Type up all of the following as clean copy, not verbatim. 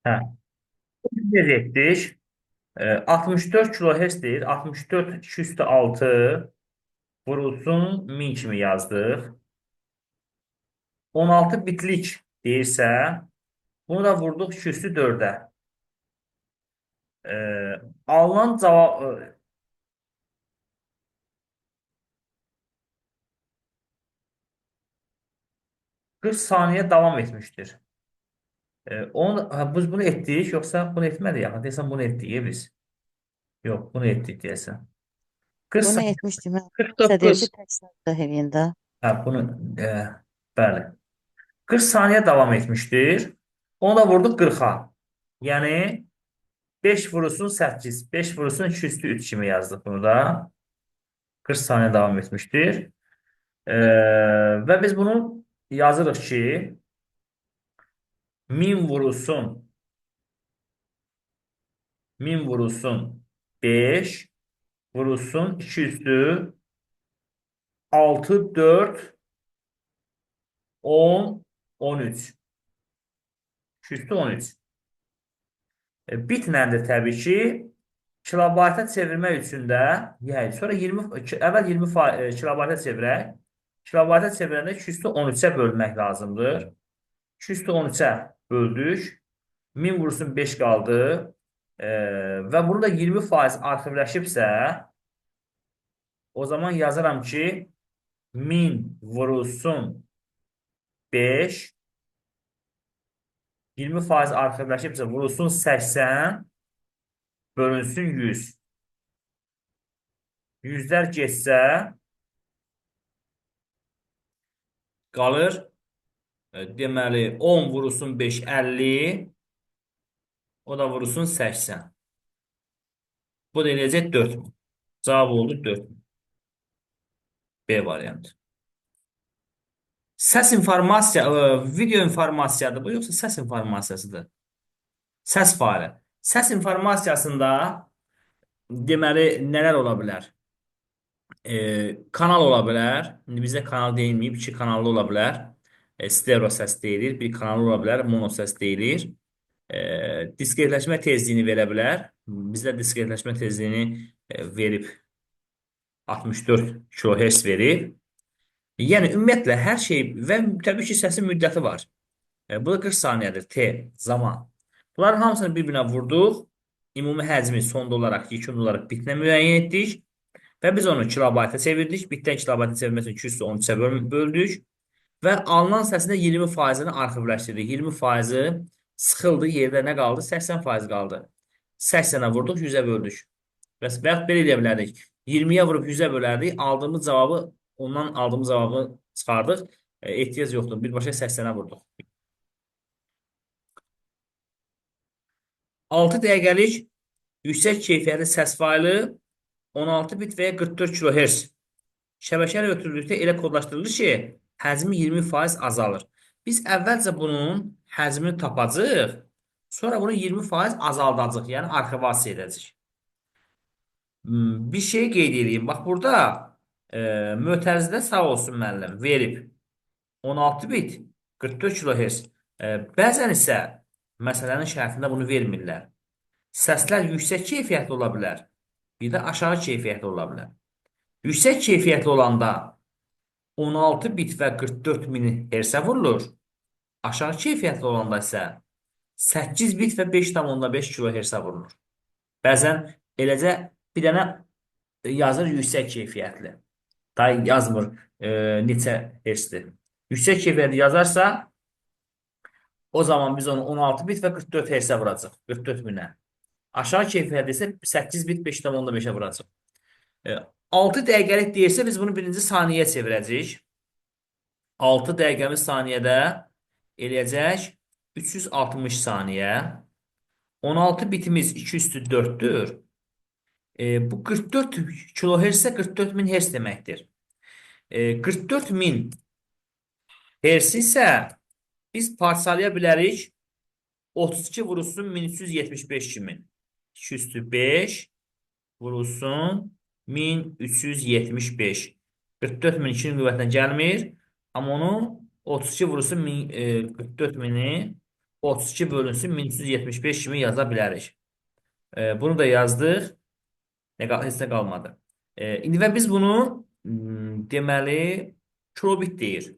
Hə. Biz etdik. 64 kilohertz deyir. 64 2 üstü 6 vurulsun 1000 kimi yazdıq. 16 bitlik deyirsə, bunu da vurduq 2 üstü 4-ə. Alınan cavab 40 saniyə davam etmişdir. Biz bunu etdik, yoxsa bunu etmədik? Yaxın deyəsən bunu etdik biz. Yox, bunu etdik deyəsən. 40 Bunu saniyə. etmiştim. Kimsə deyir 49. ki, təkrar eləyində. Hə, bunu bəli. 40 saniyə davam etmişdir. Onu da vurduq 40-a. Yəni 5 vurulsun 8, 5 vurulsun 2 üstü 3 kimi yazdıq bunu da. 40 saniyə davam etmişdir. E, və biz bunu yazırıq ki, 1000 vurulsun 1000 vurulsun 5 vurulsun 2 üstü 6, 4, 10, 13. 2 üstü 13. Bitlə də təbii ki, kilobayta çevirmək üçün də, yəni sonra 20 əvvəl 20 kilobayta çevirək. Kilobayta çevirəndə 2 üstü 13-ə bölmək lazımdır. 2 üstü 13-ə böldük. 1000 vurulsun 5 qaldı. Və burada 20% arxivləşibsə, o zaman yazıram ki, 1000 vurulsun 5, 20% arxivləşibsə vurulsun 80, bölünsün 100. Yüzlər geçsə qalır, deməli 10 vurulsun 5, 50, o da vurulsun 80. Bu da eləyəcək 4000. Cavab oldu 4000. B variantı. Səs informasiya, video informasiyadır bu, yoxsa səs informasiyasıdır? Səs faylı. Səs informasiyasında deməli nələr ola bilər? Kanal ola bilər. İndi bizdə kanal deyilməyib, iki kanallı ola bilər. Stereo səs deyilir. Bir kanal ola bilər, mono səs deyilir. Diskretləşmə tezliyini verə bilər. Bizdə diskretləşmə tezliyini verib 64 kHz verib. Yəni ümumiyyətlə hər şey və təbii ki, səsin müddəti var. Bu da 40 saniyədir. T zaman. Bunların hamısını bir-birinə vurduq. Ümumi həcmi sonda olaraq, yekun olaraq bitlə müəyyən etdik. Və biz onu kilobayta çevirdik. Bitdən kilobayta çevirmək üçün 213-ə böldük. Və alınan səsin 20%-ni arxivləşdirdik. 20%-i sıxıldı, yerdə nə qaldı? 80% qaldı. 80-ə vurduq, 100-ə böldük. Və yaxud belə edə bilərdik. 20-yə vurub 100-ə bölərdik. Aldığımız cavabı, ondan aldığımız cavabı çıxardıq. Ehtiyac yoxdur. Birbaşa 80-ə vurduq. 6 dəqiqəlik yüksək keyfiyyətli səs faylı 16 bit və ya 44 kHz şəbəkəli ötürülükdə elə kodlaşdırılır ki, həcmi 20% azalır. Biz əvvəlcə bunun həcmini tapacağıq, sonra bunu 20% azaldacaq, yəni arxivasiya edəcək. Bir şey qeyd edeyim. Bax, burada mötərizədə sağ olsun müəllim verib 16 bit 44 kHz. Bəzən isə məsələnin şərtində bunu vermirlər. Səslər yüksək keyfiyyətli ola bilər, bir də aşağı keyfiyyətli ola bilər. Yüksək keyfiyyətli olanda 16 bit və 44 min hersə vurulur. Aşağı keyfiyyətli olanda isə 8 bit və 5,5 kHz vurulur. Bəzən eləcə bir dənə yazır yüksək keyfiyyətli. Da yazmır neçə hertzdir. Yüksək keyfiyyətli yazarsa o zaman biz onu 16 bit və 44 hersə vuracaq. 44 minə. Aşağı keyfiyyətli isə 8 bit 5,5-ə vuracaq. 6 dəqiqəlik deyirsə biz bunu birinci saniyəyə çevirəcəyik. 6 dəqiqəmiz saniyədə eləyəcək 360 saniyə. 16 bitimiz 2 üstü 4-dür. Bu 44 kHz isə 44 min Hz deməkdir. 44 min Hz isə biz parçalaya bilərik 32 vurulsun 1375 kimi. 2 üstü 5 vurulsun 1375. 44 min 2-nin qüvvətinə gəlmir. Amma onu 32 vurulsun 44 mini 32 bölünsün 1375 kimi yaza bilərik. Bunu da yazdıq. Heç nə qalmadı. İndi və biz bunu deməli kilobit deyir.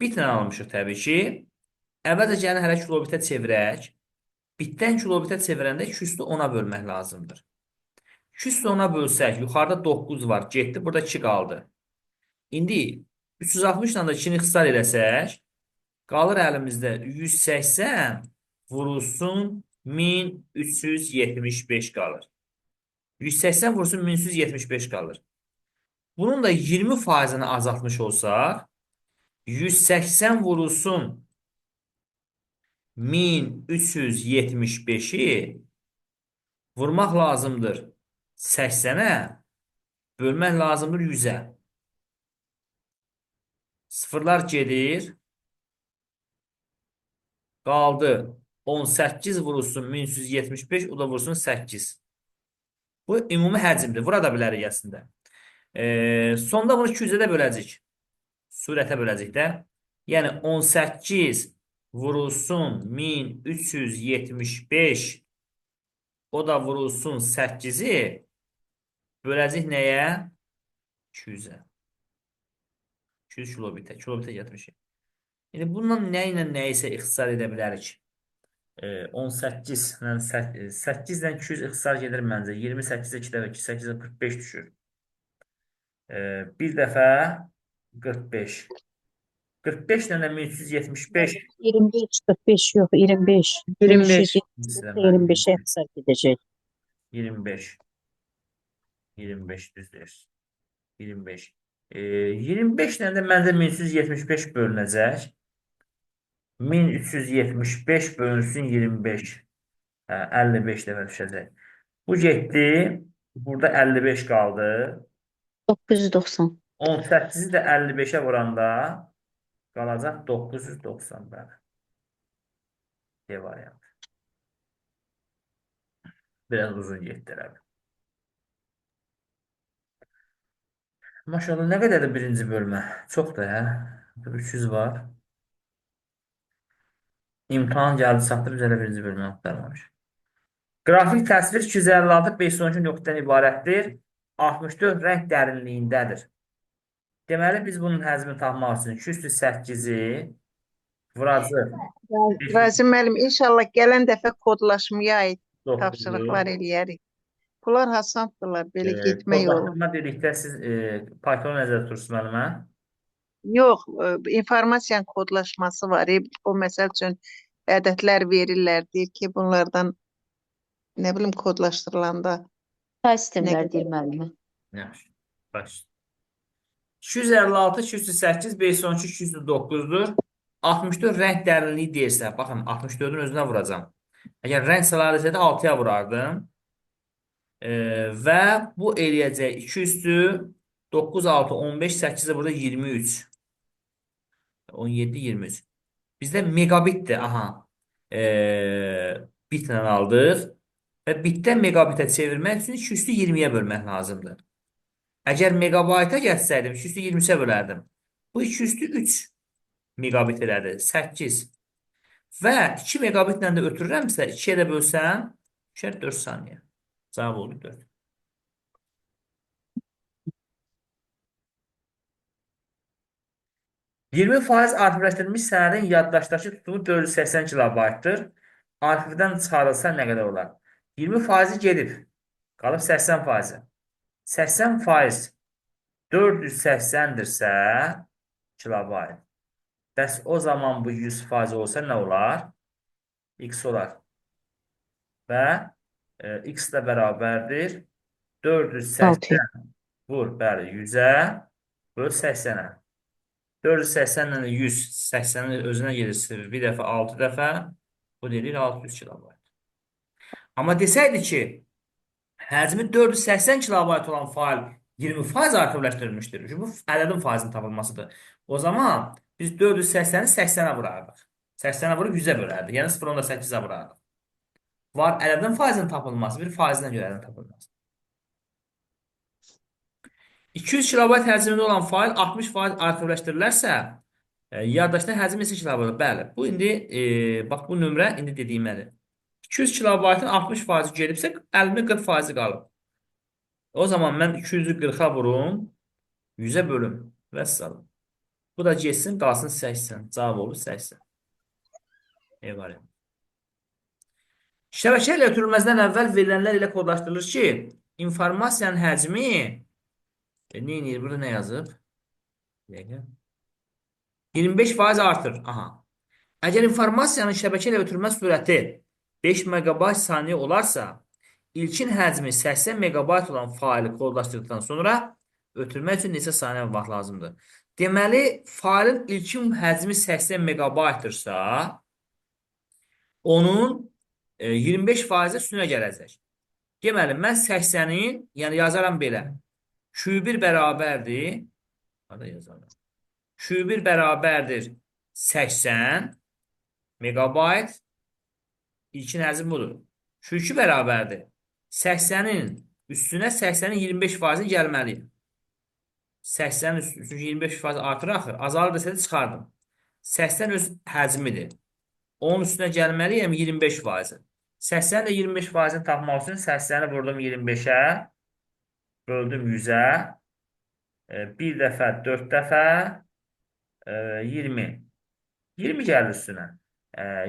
Bitlə almışıq təbii ki. Əvvəlcə gəlin hələ kilobitə çevirək. Bitdən kilobitə çevirəndə 2 üstü 10-a bölmək lazımdır. 2 üstü 10-a bölsək, yuxarıda 9 var, getdi, burada 2 qaldı. İndi 360 ilə də 2-ni ixtisar eləsək, qalır əlimizdə 180 vurulsun 1375 qalır. 180 vurulsun 1375 qalır. Bunun da 20 faizini azaltmış olsaq, 180 vurulsun 1375-i vurmaq lazımdır 80-ə, bölmək lazımdır 100-ə. Sıfırlar gedir. Qaldı 18 vurulsun 1375, o da vursun 8. Bu ümumi həcmdir. Vura da bilərik əslində. Sonda bunu 200-ə də böləcək. Surətə böləcək də. Yəni 18 vurulsun 1375, o da vurulsun 8-i böləcək nəyə? 200-ə. 200 kilobitə. Kilobitə getmişik. Yəni bundan nə ilə nəyisə ixtisar edə bilərik. 18 ilə 8 ilə 200 ixtisar gedir məncə. 28-də 2 dəfə 2, 8-də 45 düşür. Bir dəfə 45. 45 ilə 1375 25, 45 yox, 25. 25. 25'e hesap edecek. 25. 25 düzdür. 25. 25 ilə də məncə 1375 bölünəcək. 1375 bölünsün 25. 55 dəfə düşəcək. Bu getdi. Burada 55 qaldı. 990. 18-i də 55-ə vuranda qalacaq 990 bəli. D variant. Biraz uzun getdi ələ. Maşallah, nə qədərdir birinci bölmə? Çoxdur, hə? 300 var. İmtahan gəldi, çatdırıb hələ birinci bölmə axtarmamış. Qrafik təsvir 256 512 nöqtədən ibarətdir. 64 rəng dərinliyindədir. Deməli, biz bunun həzmini tapmaq üçün 208-i vuracaq. Razı müəllim, inşallah gələn dəfə kodlaşmaya aid 9-u. tapşırıqlar eləyərik. Bunlar hasandılar, belə getmək olur. Kodlaşdırma dedikdə siz Python nəzərdə tutursunuz müəllimə? Yox, informasiyanın kodlaşması var. O məsəl üçün ədədlər verirlər, deyir ki, bunlardan nə bilim kodlaşdırılanda Say sistemler deyir müəllimi. Yaxşı. Baş. 256, 208, 512, 209-dur. 64 rəng dərinliyi deyirsə, baxın, 64-ün özünə vuracam. Əgər rəng salar desəydə 6-ya vurardım. Və bu eləyəcək 2 üstü 9, 6, 15, 8 də burada 23. 17, 23. Bizdə megabitdir, aha. Bitlə aldıq. Və bitdən megabitə çevirmək üçün 2 üstü 20-yə bölmək lazımdır. Əgər megabayta gətsəydim, 2 üstü 20-yə bölərdim. Bu 2 üstü 3 megabit elədi, 8. Və 2 megabitlə də ötürürəmsə, 2-yə də bölsəm, 4 saniyə. Cavab oldu 4. %20% arxivləşdirilmiş sənədin yaddaşdakı tutumu 480 kilobaytdır. Arxivdən çıxarılsa nə qədər olar? 20% gedib. Qalıb 80%. 80% 480-dirsə kilobayt. Bəs o zaman bu 100% olsa nə olar? X olar. Və X də bərabərdir 480 vur, bəli, 100-ə böl 80-ə. 480 ilə 100, 80-in özünə gelir bir dəfə, 6 dəfə, bu deyilir 600 kilobayt. Amma desəydi ki, həcmi 480 kilobayt olan fail 20% arxivləşdirilmişdir. Bu ədədin faizinin tapılmasıdır. O zaman biz 480-i 80-ə vurardıq. 80-ə vurub 100-ə bölərdik. Yəni 0.8-ə vurardıq. Var ədədin faizinin tapılması, bir faizinə görə ədədin tapılması. 200 kilobayt həcmində olan fail 60% arxivləşdirilərsə, Yaddaşda həcmi neçə kilobayt? Bəli. Bu indi bax bu nömrə indi dediyimdir. 200 kilobaytın 60% gedibsə 50-40% qalıb. O zaman mən 200-ü 40-a vurum, 100-ə bölüm. Vəssalam. Bu da getsin, qalsın 80. Cavab olur 80. Eyvallah. Şəbəkə ilə ötürülməzdən əvvəl verilənlər ilə kodlaşdırılır ki, informasiyanın həcmi neyini? Burada nə yazıb? Bir dəqiqə. 25% artır. Aha. Əgər informasiyanın şəbəkə ilə ötürülmə sürəti 5 megabayt saniyə olarsa, ilkin həcmi 80 megabayt olan faili kodlaşdırdıqdan sonra ötürmək üçün neçə saniyə vaxt lazımdır? Deməli, failin ilkin həcmi 80 megabaytdırsa, onun 25% üstünə gələcək. Deməli, mən 80-in, yəni yazaram belə. Q1 bərabərdir. Hada yazaram. Q1 bərabərdir 80 megabayt. İlkin həcm budur. Q2 bərabərdir. 80-in üstünə 80-in 25%-i gəlməliyim. 80-in üstünə 25% artır axır. Azalır desədə çıxardım. 80 öz həcmidir. Onun üstünə gəlməliyəm 25%. 80 ilə 25%-ni tapmaq üçün 80-i vurdum 25-ə, böldüm 100-ə, bir dəfə, 4 dəfə, 20. 20 gəldi üstünə.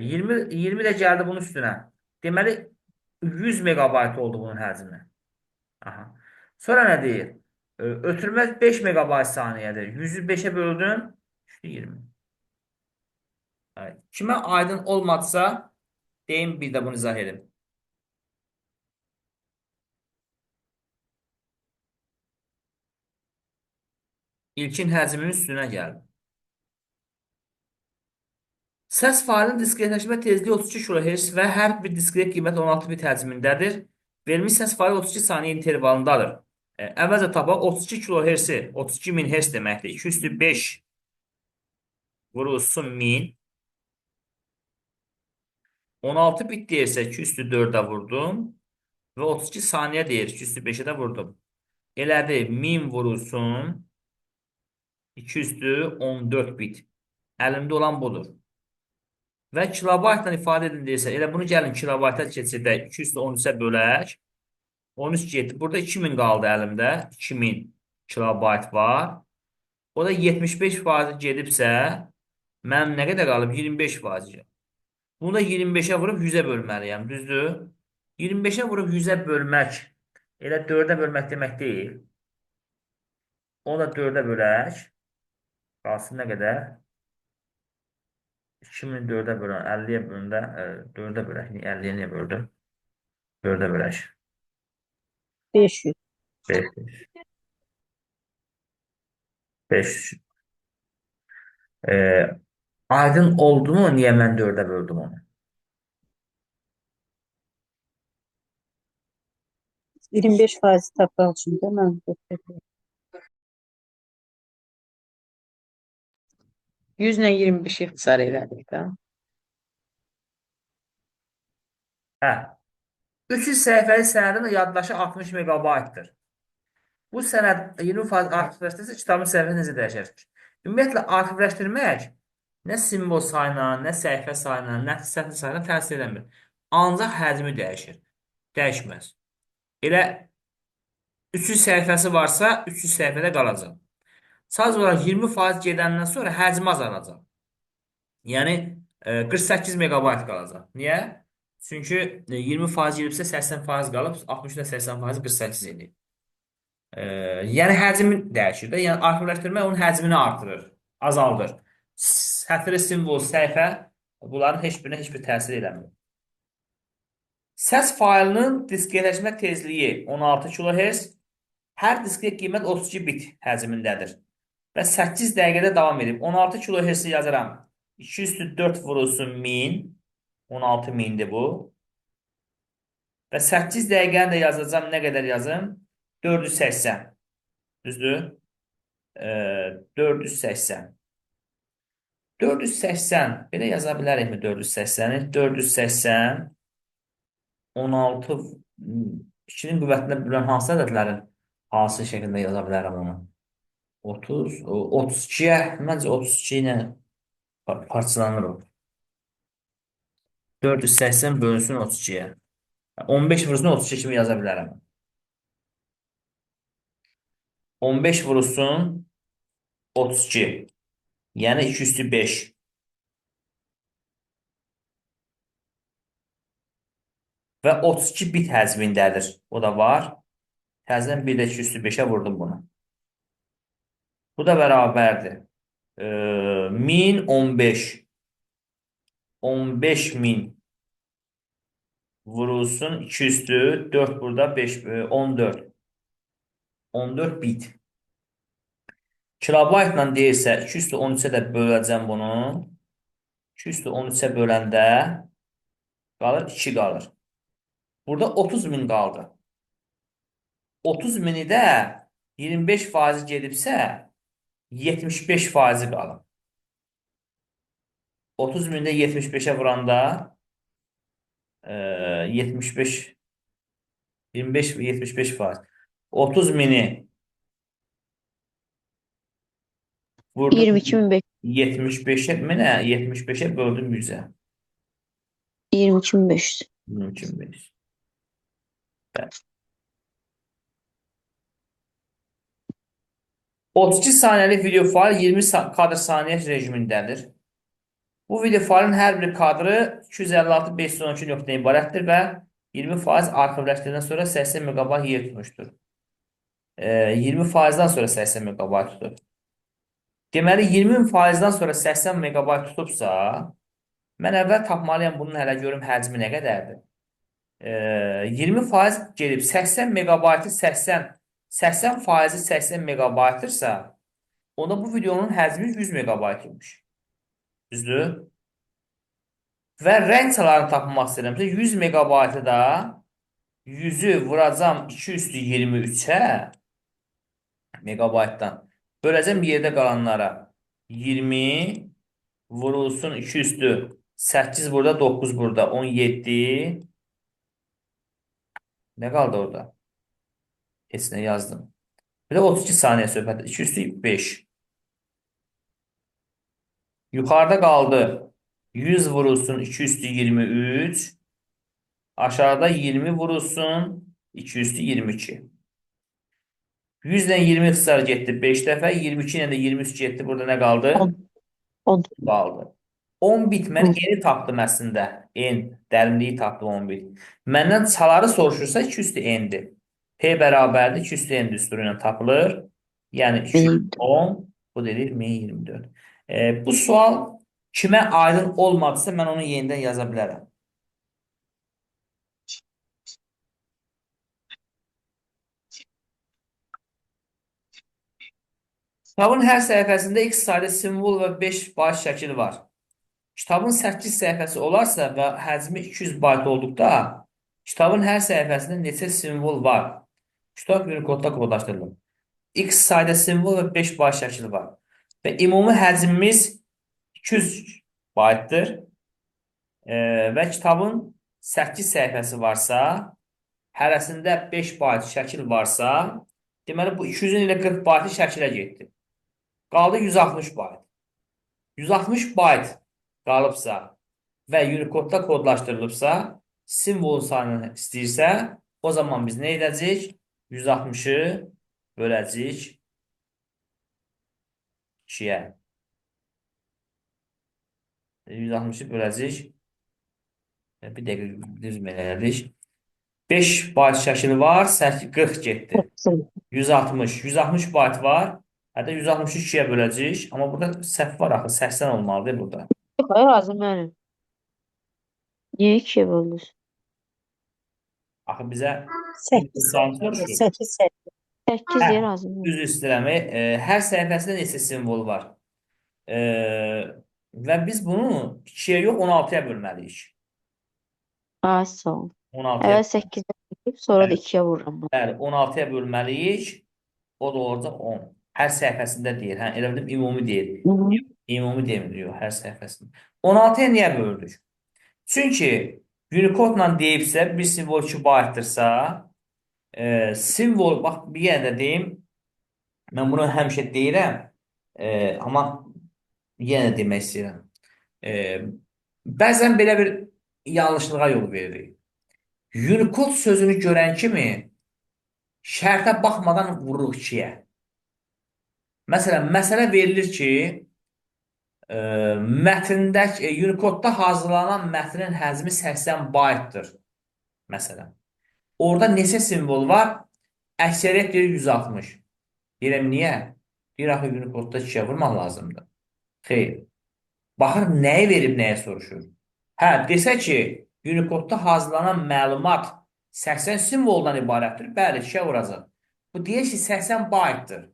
20 də gəldi bunun üstünə. Deməli, 100 megabayt oldu bunun həcmi. Aha. Sonra nə deyir? Ötürmə 5 megabayt saniyədir. 100-ü 5-ə böldüm, 20. Kimə aydın olmadısa, deyim bir də bunu izah edin. İlkin həcmin üstünə gəldi. Səs failinin diskretləşmə tezliyi 32 kHz və hər bir diskret qiymət 16 bit həcmindədir. Verilmiş səs faili 32 saniyə intervalındadır. Əvvəlcə tapaq 32 kHz-i 32 min Hz deməkdir. 2/5 vurulsun 1000. 16 bit deyirsə 2/4-ə vurdum və 32 saniyə deyir 2/5-ə də vurdum. Elədi 1000 vurulsun 2/14 bit. Əlimdə olan budur. Və kilobaytla ifadə edin deyirsə, elə bunu gəlin kilobayta keçirdək. 213-ə bölək. 13 getdi. Burada 2000 qaldı əlimdə. 2000 kilobayt var. O da 75% gedibsə, mənim nə qədər qalıb? 25%. Bunu da 25-ə vurub 100-ə bölməliyəm. Düzdür? 25-ə vurub 100-ə bölmək elə 4-ə bölmək demək deyil. Onu da 4-ə bölək. Qalsın nə qədər? 2000 4-ə bölən, 50-yə bölündə 4-ə bölək. 50-yə niyə böldüm? 4-ə bölək. 500. 500. 500. Aydın oldu mu? Niyə mən 4-ə böldüm onu? 25% tapmaq üçün də mən götürdüm. 100 ilə 25 ixtisar elədik də. Hə. 300 səhifəli sənədin yaddaşı 60 megabaytdır. Bu sənəd 20% arxivləşdirsə kitabın səhifəsi necə dəyişər? Ümumiyyətlə, arxivləşdirmək nə simvol sayına, nə səhifə sayına, nə sətir sayına təsir eləmir. Ancaq həcmi dəyişir. Dəyişməz. Elə 300 səhifəsi varsa, 300 səhifədə qalacaq. Sadəcə olaraq 20% gedəndən sonra həcmi azalacaq. Yəni 48 megabayt qalacaq. Niyə? Çünki 20% gedibsə 80% qalıb, 60-da 80% 48 edir. Yəni həcmi dəyişir də. Yəni arxivləşdirmək onun həcmini artırır, azaldır. Sətri, simvol, səhifə bunların heç birinə heç bir təsir eləmir. Səs failinin diskretləşmə tezliyi 16 kHz, hər diskret qiymət 32 bit həcmindədir və 8 dəqiqədə davam edib. 16 kHz-i yazaram. 2/4 vurulsun 1000. 16 mindir bu. Və 8 dəqiqəni də yazacağım. Nə qədər yazım? 480. Düzdür? 480. 480. Belə yaza bilərikmi 480-i? 480 16 2-nin qüvvətində bölən hansı ədədlərin hansı şəkildə yaza bilərəm onu? 30, 32-yə, məncə 32 ilə Parçalanır o. 480 bölünsün 32-yə. 15 vurulsun 32 kimi yaza bilərəm. 15 vurulsun 32. Yəni 2 üstü 5. Və 32 bit həcmindədir. O da var. Təzədən bir də 2 üstü 5-ə vurdum bunu. Bu da bərabərdir. 1015. 15.000 vurulsun 2 üstü 4 burada 5 14. 14 bit. Kilobaytla deyirsə 2 üstü 13-ə də böləcəm bunu. 2 üstü 13-ə böləndə qalır 2 qalır. Burada 30.000 qaldı. 30.000-i də 25% gedibsə 75% qalır. 30.000-də 75-ə vuranda 75 25 ve 75%. 30.000'i vurdum 22.500. 75'e mi ne? 75'e böldüm 100'e. 22.500. 25. Evet. 32 saniyelik video fail 20 kadr saniye rejimindədir. Bu video failin hər bir kadrı 256 nöqtədən ibarətdir və 20% arxivləşdirdən sonra 80 MB yer tutmuşdur. 20%-dan sonra 80 MB tutur. Deməli 20%-dan sonra 80 MB tutubsa, mən əvvəl tapmalıyam bunun hələ görüm həcmi nə qədərdir. 20% gelib 80 MB-ı 80% 80 MB-dırsa, onda bu videonun həcmi 100 MB imiş. Düzdür? Və rəng çalarını tapmaq istəyirəmsə 100 MB-ı da 100-ü vuracam 2 üstü 23-ə megabaytdan. Böləcəm yerdə qalanlara. 20 vurulsun 2 üstü 8 burada 9 burada 17. Nə qaldı orada? Kesinə yazdım. Bir də 32 saniyə söhbəti. 2 üstü 5. Yuxarıda qaldı. 100 vurulsun 2 üstü 23. Aşağıda 20 vurulsun 2 üstü 22. 100 ilə 20 ixtisar getdi 5 dəfə. 22 ilə də 23 getdi. Burada nə qaldı? 10. Qaldı. 10 bit mən eni tapdım əslində. En, dərinliyi tapdım 10 bit. Məndən çaları soruşursa 2 üstü endir. P bərabərdir 2 üstü en düsturu ilə tapılır. Yəni 210, bu dedik 1024. Bu sual kimə aydın olmadısa mən onu yenidən yaza bilərəm. Kitabın hər səhifəsində x sayda simvol və 5 bayt şəkil var. Kitabın 8 səhifəsi olarsa və həcmi 200 bayt olduqda, kitabın hər səhifəsində neçə simvol var? Kitab Unicode-da kodlaşdırılır. X sayda simvol və 5 bayt şəkil var. Və ümumi həcmimiz 200 baytdır. Və kitabın 8 səhifəsi varsa, hərəsində 5 bayt şəkil varsa, deməli bu 200-ün ilə 40 baytı şəkilə getdi. Qaldı 160 bayt. 160 bayt qalıbsa və Unicode-da kodlaşdırılıbsa, simvol sayını istəyirsə, o zaman biz nə edəcəyik? 160-ı böləcəyik 2-yə. 160-ı böləcəyik. Bir dəqiqə düzmə elədik. 5 bayt şəkili var, 40 getdi. 160. 160 bayt var. Hətta 160-ı 2-yə böləcəyik. Amma burada səhv var axı. 80 olmalıdır burada. Hayır lazım mənim. Niyə 2-yə bölünür? Axı bizə 8. sayını soruşur. 8. 8 Hə, deyə lazım. Düz istəyirəm. Hər səhifəsində neçə simvol var? Və biz bunu 2-yə yox 16-ya bölməliyik. Ay sağ ol. 16-ya. Əvvəl 8-ə bölüb, sonra da Evet. 2-yə vururam. Bəli, 16-ya bölməliyik. O da olacaq 10. Hər səhifəsində deyir. Hə, elə bildim ümumi deyir. Ümumi demir, hər səhifəsində. 16-ya niyə böldük? Çünki Unicode-la deyibsə, bir simvol 2 baytdırsa, simvol, bax, bir yenə də deyim, mən bunu həmişə deyirəm, amma yenə demək istəyirəm. E, bəzən belə bir yanlışlığa yol veririk. Unicode sözünü görən kimi şərtə baxmadan vururuq 2-yə. Məsələn, məsələ verilir ki, e, Unicode-da hazırlanan mətnin həcmi 80 baytdır. Məsələn. Orada neçə simvol var? Əksəriyyət deyir 160. Deyirəm, niyə? Deyir, axı Unicode-da 2-yə vurmaq lazımdır. Xeyr. Baxır, nəyi verib, nəyə soruşur. Hə, desə ki, Unicode-da hazırlanan məlumat 80 simvoldan ibarətdir. Bəli, 2-yə vuracaq. Bu deyir ki, 80 baytdır.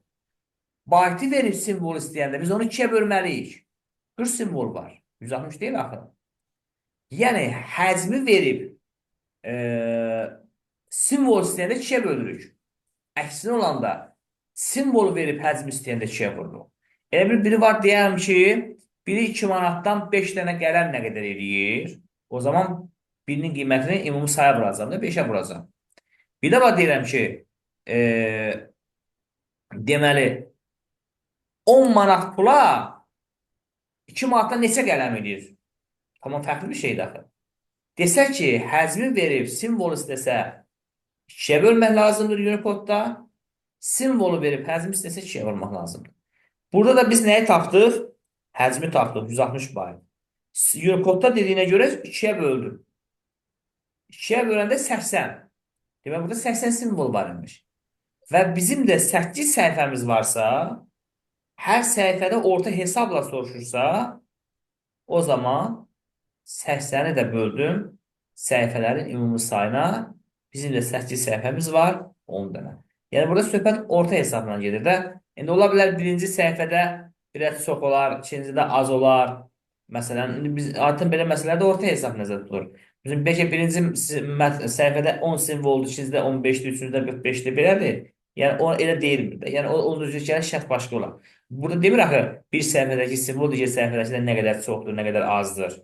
Baytı verib simvol istəyəndə biz onu 2-yə bölməliyik. 40 simvol var. 160 deyil axı. Yəni, həcmi verib e, simvol istəyəndə 2-yə bölürük. Əksinə olanda simvol verib həcm istəyəndə 2-yə vururuq. Elə bir biri var deyəm ki, biri 2 manatdan 5 dənə qələm nə qədər eləyir? O zaman birinin qiymətini ümumi saya vuracam da 5-ə vuracam. Bir də var deyirəm ki, e, deməli 10 manat pula 2 manatdan neçə qələm eləyir? Tamam fərqli bir şeydir axı. Desək ki, həcmi verib simvol istəsə 2-yə bölmək lazımdır Unicode-da. Simvolu verib həcmi istəsə 2-yə vurmaq lazımdır. Burada da biz nəyi tapdıq? Həcmi tapdıq 160 bayt. Unicode-da dediyinə görə 2-yə böldüm. 2-yə böləndə 80. Demək, burada 80 simvol var imiş. Və bizim də 8 səhifəmiz varsa, hər səhifədə orta hesabla soruşursa, o zaman 80-i də böldüm səhifələrin ümumi sayına. Bizim də 8 səhifəmiz var, 10 dənə. Yəni, burada söhbət orta hesabla gedir də. İndi ola bilər birinci səhifədə biraz çox olar, ikincidə az olar. Məsələn, indi biz artıq belə məsələlərdə orta hesab nəzərdə tutulur. Bizim bəlkə birinci səhifədə 10 simvoldur, ikincidə 15-dir, üçüncüdə 45-dir, belədir. Yəni, o elə deyilmir də. Yəni, onun üzrə gələn şərt başqa olar. Burada demir axı, bir səhifədəki simvol digər səhifədəkindən nə qədər çoxdur, nə qədər azdır.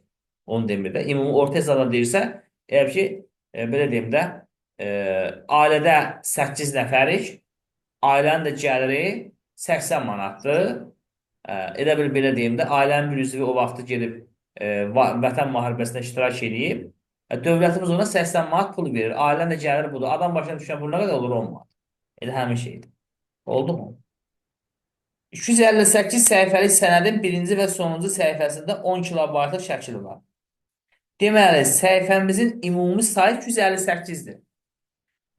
Onu demir də. Ümumi orta hesabla deyirsə, elə ki, belə deyim də, ailədə 8 nəfərik, ailənin də gəliri 80 manatdır. Elə bil belə deyim də, ailənin bir üzvü o vaxtı gedib vətən müharibəsində iştirak edib. Dövlətimiz ona 80 manat pul verir. Ailənin də gəliri budur. Adam başına düşən pul nə qədər olur? 10 manat. Elə həmin şeydir. Oldu mu? 258 səhifəlik sənədin birinci və sonuncu səhifəsində 10 kilobaytlıq şəkili var. Deməli, səhifəmizin ümumi sayı 258-dir.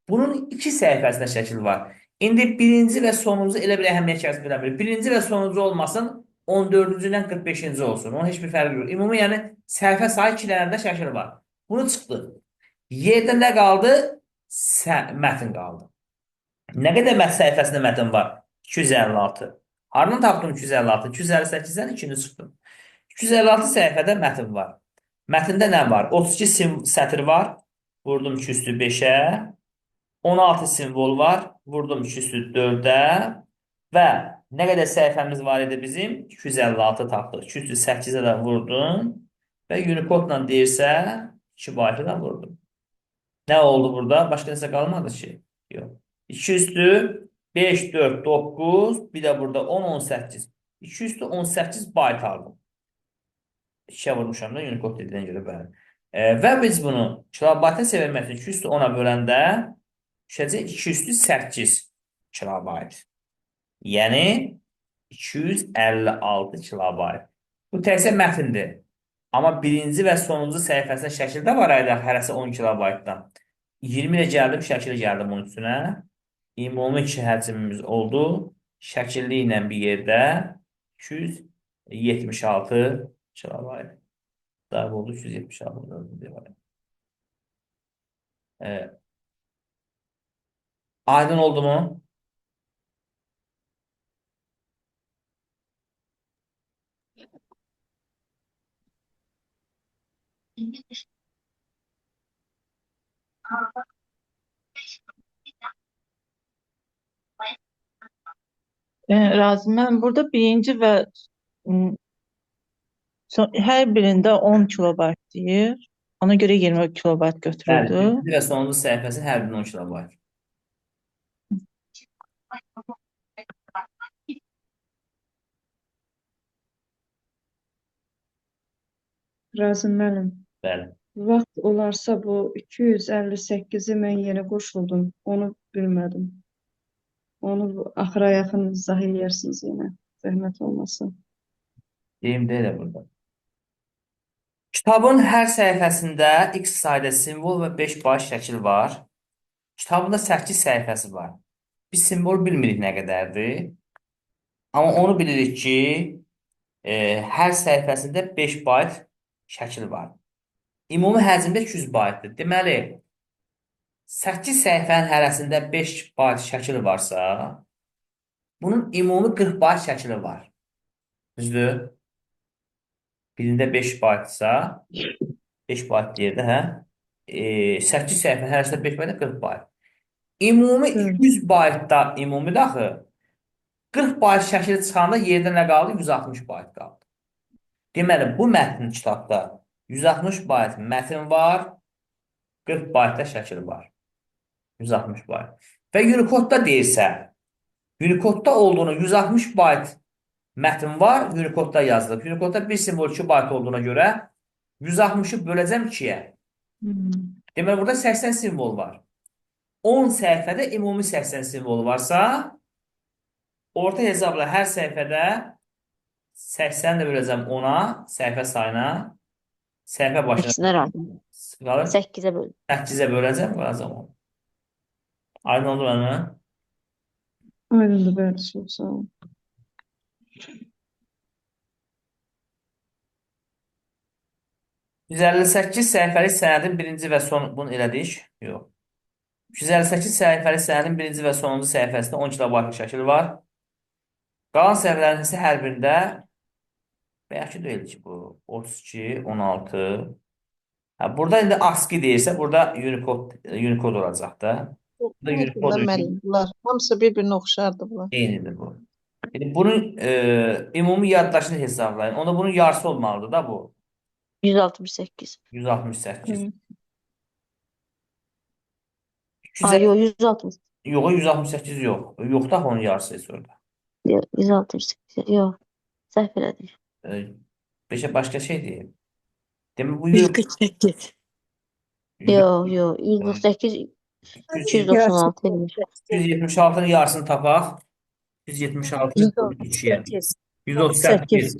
Bunun 2 səhifəsində şəkil var. İndi birinci və sonuncu elə bir əhəmiyyət kəsb eləmir. Birinci və sonuncu olmasın, 14-cüdən 45-ci olsun. Onun heç bir fərqi yox. Ümumi, yəni səhifə sayı 2 dənədə şəkil var. Bunu çıxdı. Yerdə nə qaldı? Mətn qaldı. Nə qədər səhifəsində mətn var? 256. Haradan tapdım 256? 258-dən 2-ni çıxdım. 256 səhifədə mətn var. Mətndə nə var? 32 sətr var. Vurdum 2 üstü 5-ə. 16 simvol var. Vurdum 2 üstü 4-ə. Və nə qədər səhifəmiz var idi bizim? 256 tapdıq. 2 üstü 8-ə də vurdum. Və Unicode-la deyirsə 2 baytı da vurdum. Nə oldu burada? Başqa nəsə qalmadı ki? Yox. 2 üstü 5, 4, 9. Bir də burada 10, 18. 2 üstü 18 bayt aldım. 2-yə vurmuşam da Unicode dediyinə görə bəli. Və biz bunu kilobayta çevirmək üçün 2 üstü 10-a böləndə düşəcək 2 üstü 8 kilobayt. Yəni 256 kilobayt. Bu təkcə mətndir. Amma birinci və sonuncu səhifəsində şəkildə var ayda hərəsi 10 kilobaytdan. 20 ilə gəldim, şəkili gəldim onun üstünə. Ümumi 2 həcmimiz oldu. Şəkilli ilə bir yerdə 276 kilobayt. Daha oldu 276. Aydın oldu mu? Razı, mən burada birinci və hər birində 10 kilobayt deyir. Ona görə 20 kilobayt Bəli, götürüldü. birinci və sonuncu səhifəsi hər birinin 10 kilobayt. Razım müəllim, Bəli. vaxt olarsa bu 258-i mən yeni qoşuldum. Onu bilmədim. Onu axıra yaxın izah eləyirsiniz yenə. Zəhmət olmasın. Deyim də elə burada. Kitabın hər səhifəsində x sayda simvol və 5 baş şəkil var. Kitabında 8 səhifəsi var. Biz simvol bilmirik nə qədərdir. Amma onu bilirik ki, hər səhifəsində 5 bayt şəkil var. Ümumi həcmdə 200 baytdır. Deməli, 8 səhifənin hərəsində 5 bayt şəkil varsa, bunun ümumi 40 bayt şəkili var. Düzdür? Birində 5 baytsa, 5 bayt deyir də, hə? 8 səhifənin hərəsində 5 baytda 40 bayt. Ümumi Bəli. 200 baytda, ümumi daxı 40 bayt şəkili çıxanda yerdə nə qaldı? 160 bayt qaldı. Deməli, bu mətn kitabda 160 bayt mətn var, 40 baytda şəkil var. 160 bayt. Və Unicode-da deyirsə, Unicode-da olduğunu 160 bayt mətn var, Unicode-da yazılıb. Unicode-da bir simvol 2 bayt olduğuna görə 160-ı böləcəm 2-yə. Deməli, burada 80 simvol var. 10 səhifədə ümumi 80 simvol varsa, orta hesabla hər səhifədə 80 də böləcəm 10-a, səhifə sayına, səhifə başına Əksinə razım. qalır. 8-ə böl. 8-ə böləcəm, qalacaq 10. Aydın oldu mənə? Aydındır, bəli, çox sağ olun. %58 səhifəlik sənədin birinci və son, bunu elədik. Yox. 258 səhifəlik sənədin birinci və sonuncu səhifəsində 10 kilobaytlıq şəkil var. Qalan səhifələrin isə hər birində bəlkə deyil ki, bu 32, 16. Hə, burada indi ASCII deyirsə, burada Unicode olacaq da. Burada Aydındır Unicode müəllim, bunlar hamısı bir-birinə oxşardır bunlar. eynidir bu. Yəni, bunun ümumi yaddaşını hesablayın. Onda bunun yarısı olmalıdır da bu. 168. 168. Evet. 200 Ay, yox, 160. yox, 168 yox. Yox da onun yarısı heç orada. Yox, 168. Yox. Səhv elədik. Beşə başqa şey deyim. Demək bu 148. Yox, yox. 148, 296 eləyir. 176-nın yarısını tapaq. 176-nı 2-yə. 138.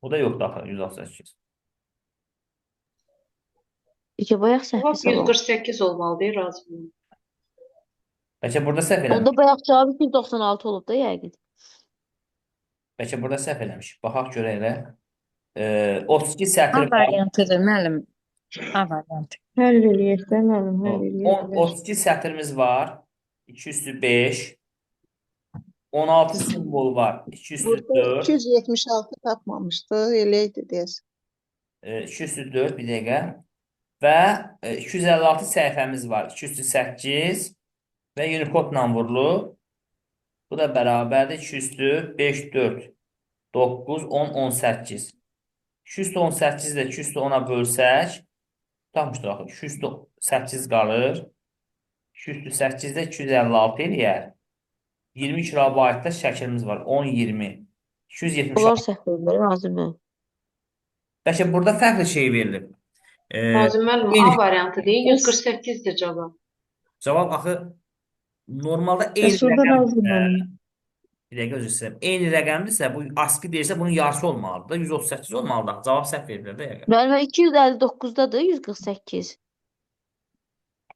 O da yoxdur axı 168. İki bayaq səhv Cavab hesab oldu. 148 olmalı değil Razım. Bəlkə burada səhv eləmiş. Onda bayaq cavab 296 olub da yəqin. Bəlkə burada səhv eləmiş. Baxaq görək elə. 32 sətr A var. variantıdır müəllim. A variantı. Hər il eləyək də müəllim, hər il eləyək. 32 sətrimiz var. 2 üstü 5. 16 simvol var. 2 üstü Burada 4. 276 tapmamışdı, eləydi deyəsən. 2 üstü 4 bir dəqiqə. Və 256 səhifəmiz var. 2 üstü 8 və Unicode ilə vurulub. Bu da bərabərdir. 2 üstü 5, 4, 9, 10, 18. 2 üstü 18 də 2 üstü 10-a bölsək, tutaqmışdır axı. 2 üstü 8 qalır. 2 üstü 8 də 256 eləyər. 20 kilobaytda şəklimiz var. 10, 20. 276. Bunlar səhv eləyir, razıyam. Bəlkə burada fərqli şey verilib. Razım müəllim eyni- A variantı değil 148'dir cevap. Cavab axı normalda eyni Bəs orada razı rəqəmdirsə, müəllim. bir dəqiqə özür istəyirəm. Eyni rəqəmdirsə, bu ASCII deyirsə bunun yarısı olmalıdır da. 138 olmalıdır. Cavab səhv veriblər də yəqin. Müəllimə 259-dadır, 148.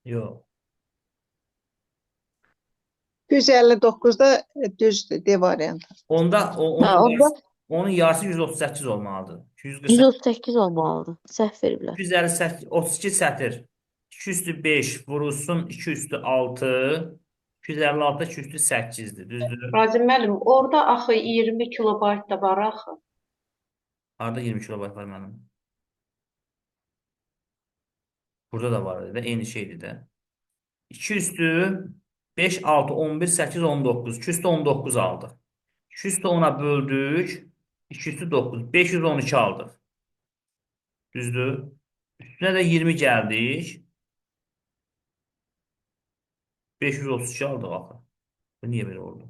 Yox. 159-da düzdür, D variantı. Onda Hə, onda onun yarısı 138 olmalıdır. 148, 138 olmalıdır. Səhv veriblər. 258, 32 sətr. 2 üstü 5 vurulsun 2 üstü 6. 256 2 üstü 8-dir. Düzdür? Razım müəllim orada axı 20 kilobayt da var axı. Harada 20 kilobayt var mənim? Burada da var idi də. Eyni şeydir də. 2 üstü 5, 6, 11, 8, 19. 2 üstü 19 aldıq. 2 üstü 10-a böldük. 2 üstü 9. 512 aldıq. Düzdür? Üstünə də 20 gəldik. 532 aldıq axı. Bu niyə belə oldu?